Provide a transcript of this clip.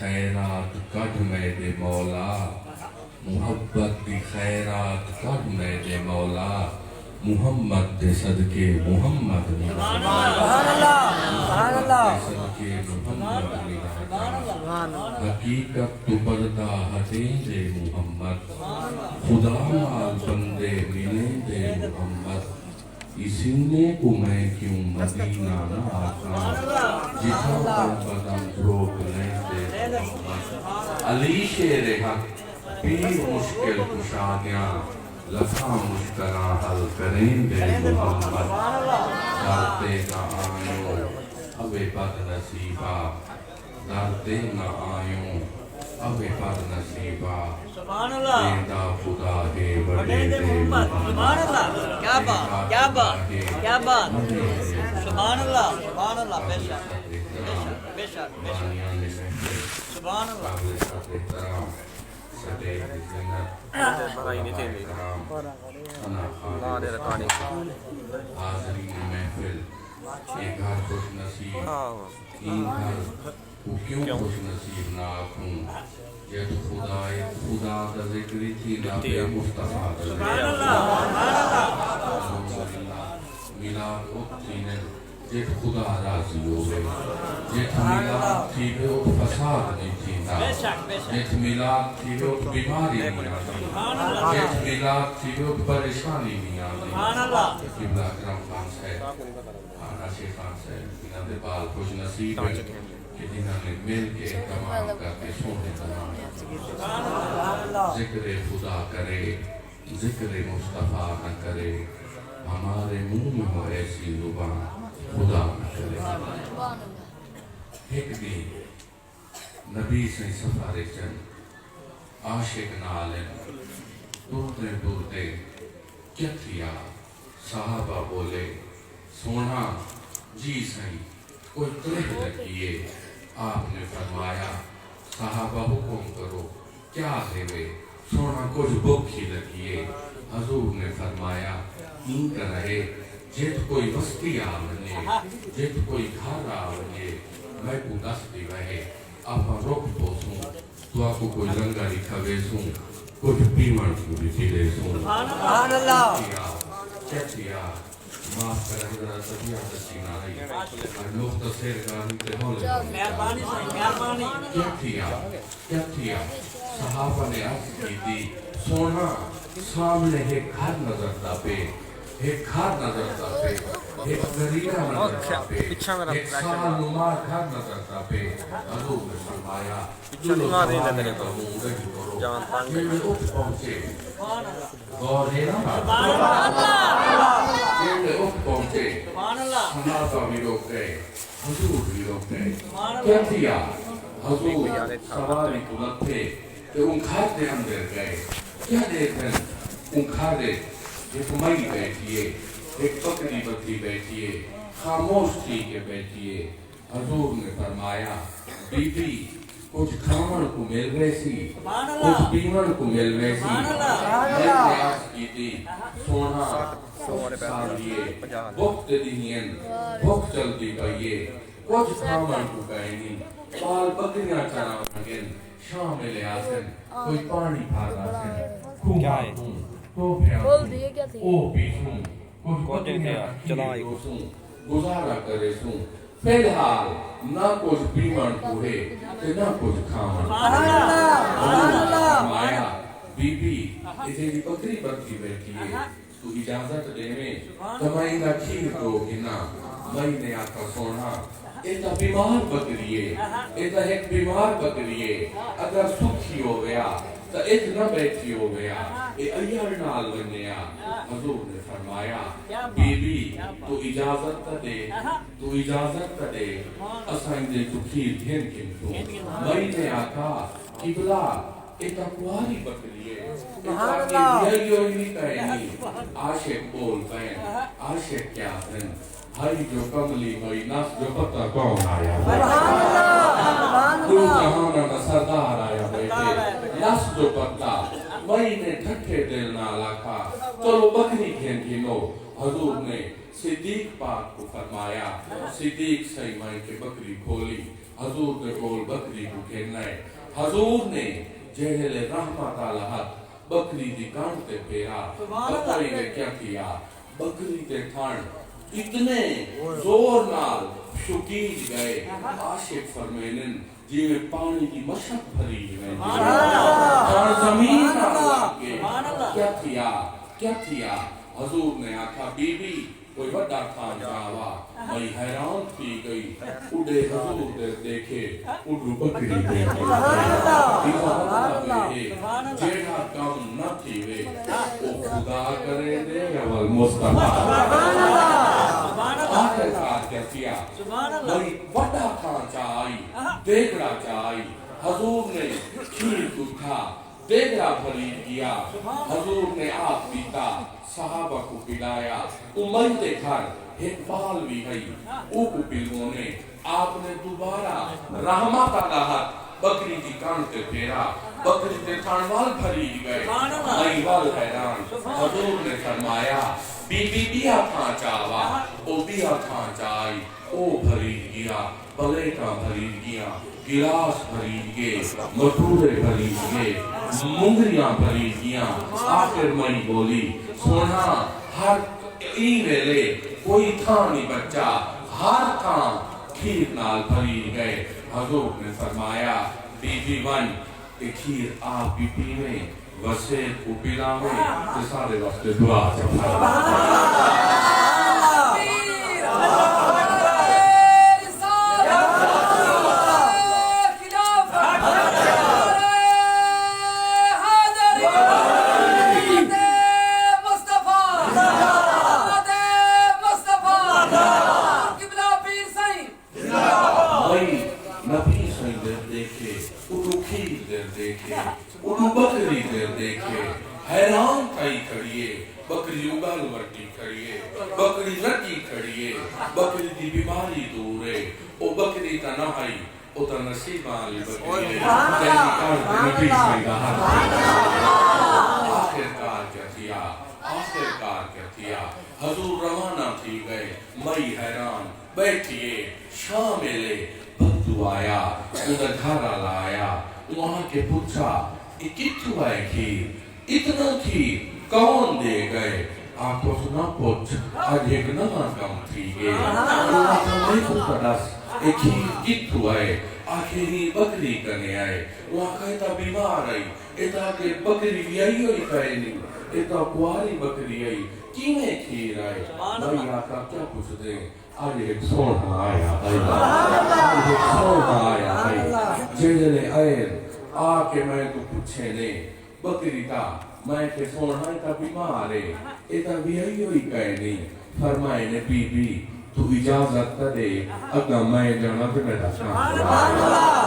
خیرات کڈ میں دے مولا محبت دی خیرات کڈ میں دے مولا محمد دے صدقے محمد سبحان اللہ صدقے محمد حقیقت تو پردہ ہٹیں دے محمد خدا مال بندے ملیں دے محمد اسی نے کو میں کیوں مدینہ نہ آتا جہاں پر قدم روک لیں دے محمد علی شیر حق پیر مشکل کشادیاں لکھاں مشکلاں حل کریں دے محمد ڈرتے نہ آیوں اوے بد نصیبہ ڈرتے نہ آیوں اوے بد نصیبہ دیندہ خدا ہے بڑے دے محمد کیا بات کیا بات کیا بات سبحان اللہ سبحان اللہ بے شک بے شک بے شک سبحان اللہ حاضرین محفل ایک گھر خوش نصیب این گھر وہ کیوں خوش نصیب نہ آکھوں جب خدا دا ذکری تھی نہ بے مصطفیٰ دا ذکری میلاد اکتی نے جب خدا راضی ہوئے جب میلاد تھی بے اک فساد نہیں تھی نا جب میلاد تھی بے اک بیماری نہیں آتی جب میلاد تھی بے اک پریشانی نہیں آتی قبلہ اکرم خان صاحب آنا شیخ خان صاحب انہوں نے بال خوش نصیب ہے کہ جنہوں نے مل کے احتمام کر کے سونے بنا ذکر خدا کرے ذکر مصطفیٰ نہ کرے ہمارے منہ میں ہو ایسی زبان خدا نہ کرے ایک دن نبی سے سفارے چند عاشق نالن دورتے کیا کیا صحابہ بولے سونا جی سہی کوئی طرح لگیے آپ نے فرمایا صحابہ حکم کرو کیا دے سونا کچھ بھوکی لگیے حضور نے فرمایا این کا رہے جت کوئی وستی آونے جت کوئی گھر آونے میں کو دس دی رہے آپ رک پوسوں تو آپ کو کوئی لنگاری کھوے سوں کچھ پیمن کو بھی پیلے سوں سبحان اللہ کیا معاف کریں ذرا سبیہ تسینہ رہی مختصر گانی تے ہولے کیا کیا صحابہ نے عرض کی دی سونا سامنے ایک گھر نظر دا پہ ایک گھر نظر دا پہ ایک ذریعہ نظر دا پہ ایک سال نمار گھر نظر دا پہ حضور نے فرمایا چلو سوانے کا ہوں رہی کرو میں اٹھ پہنچے غور ہے نا میں اٹھ پہنچے صحابہ بھی روک گئے حضور بھی روک گئے کیا کیا حضور سواری کو لگتے کہ ان گھر دے اندر گئے کیا دیکھیں ان گھر دے ایک مئی بیٹھیے ایک بکری بکری بیٹھیے خاموش تھی کے بیٹھیے حضور نے فرمایا بی بی کچھ کھامن کو مل رہے سی کچھ پیمن کو مل رہے سی میں نے آس کی تھی سونا سالیے بخت دینین بخت چلتی گئیے کچھ کھامن کو گئنی پال بکریاں چنا مگن شام لے آسن کوئی پانی پھار آسن کیا ہے تو پھر او پیسوں کچھ بکریاں کھیلے دوسوں گزارا کرے سوں فی الحال نہ کچھ پیمن کو ہے نہ کچھ کھامن فرمایا بی بی اسے دی بکری بکری بیٹھی ہے تو اجازت دے میں تمہیں نہ کھیر دو گنا میں نے آقا سونا ایتا بیمار بکریے ایتا ایک بیمار بکریے اگر سکھی ہو گیا تو ایک نہ بیٹھی ہو گیا اے ایار نال بنیا حضور نے فرمایا بی بی تو اجازت دے تو اجازت دے اسائن دے تو کھیر گھن کن تو میں نے آقا قبلہ ایتا کواری بکریے ایتا کہ یہ نہیں کہنی عاشق بول بین عاشق کیا دن ہائی جو کملی ہوئی ناس جو پتہ کون آیا دو جہانا نا سردار آیا بیٹے ناس جو پتہ وہی نے ٹھٹھے دل نہ لاکھا چلو بکری کھین گھنو حضور نے صدیق پاک کو فرمایا صدیق صحیح مائی کے بکری کھولی حضور کے کول بکری کو کھیلنا ہے حضور نے جہل رحمت الہت بکری دی کان تے پھیرا بکری نے کیا کیا بکری تے تھن اتنے زور نال شکیج گئے عاشق فرمینن جی میں پانی کی مشک بھری میں اور زمین کے کیا کیا حضور نے آکھا بی بی کوئی بڑا کھان جاوا میں حیران تھی گئی اڑے حضور دے دیکھے اڑو بکری دیکھے جیڑا کام نہ تھی وے او خدا کرے دے یا والمصطفیٰ آخر کار کیا کیا میں بڑا کھان چاہائی دیکھڑا چاہائی حضور نے کھیر اٹھا دیکھڑا بھری کیا حضور نے آپ پیتا صحابہ کو پلایا امید گھر ایک بال بھی گئی او کو پلوں نے آپ نے دوبارہ رحمت الہت بکری کی کان تے پھیرا بکری تے کانوال بھری گئے مئی وال حیران حضور نے فرمایا بی بی بیا کھان چاہوا او بیا کھان چاہی او بھری گیا بلے کا بھری گیا گلاس بھری گئے مٹورے بھری گئے منگریاں بھری گیا آخر مئی بولی سونا ہر ای ویلے کوئی تھا نہیں بچہ ہر کام کھیر نال بھری گئے حضور نے فرمایا بی بی ون کہ کھیر آپ بھی پیویں وسیع کو پلاویں کہ سارے وقت دعا چاہتا بکری دیر دیکھے حیران کئی کھڑیے بکری اگل ورٹی کھڑیے بکری رٹی کھڑیے بکری دی بیماری دور ہے او بکری تا نہائی او تا نصیب آلی بکری ہے جیسی کار دی نبی سیدہ آخر کار کیا کیا حضور روانہ تھی گئے مئی حیران بیٹھئے شاملے بدو آیا انہیں گھر لایا وہاں کے پوچھا کتھو ہے کھیر اتنا کھیر کون دے گئے آپ کو سنا پوچھ آج ایک نمہ کم تھی گئے اللہ کا میں کو پڑس ایک کھیر کتھو ہے آخری بکری کنے آئے وہاں کہتا بیمار آئی ایتا کہ بکری بھی آئی ہوئی کہے نہیں ایتا کواری بکری آئی کینے کھیر آئے بھائی آقا کیا پوچھ دیں آج ایک سونا آیا آج ایک سونا آیا جیلے آئے آکے میں تو پوچھے نے بکری تا میں کہ سونا تا بیمار ہے ایتا بھی آئی ہوئی کہے نہیں فرمائے نے بی بی تو اجازت تا دے اگا میں جانا پہ میرا کام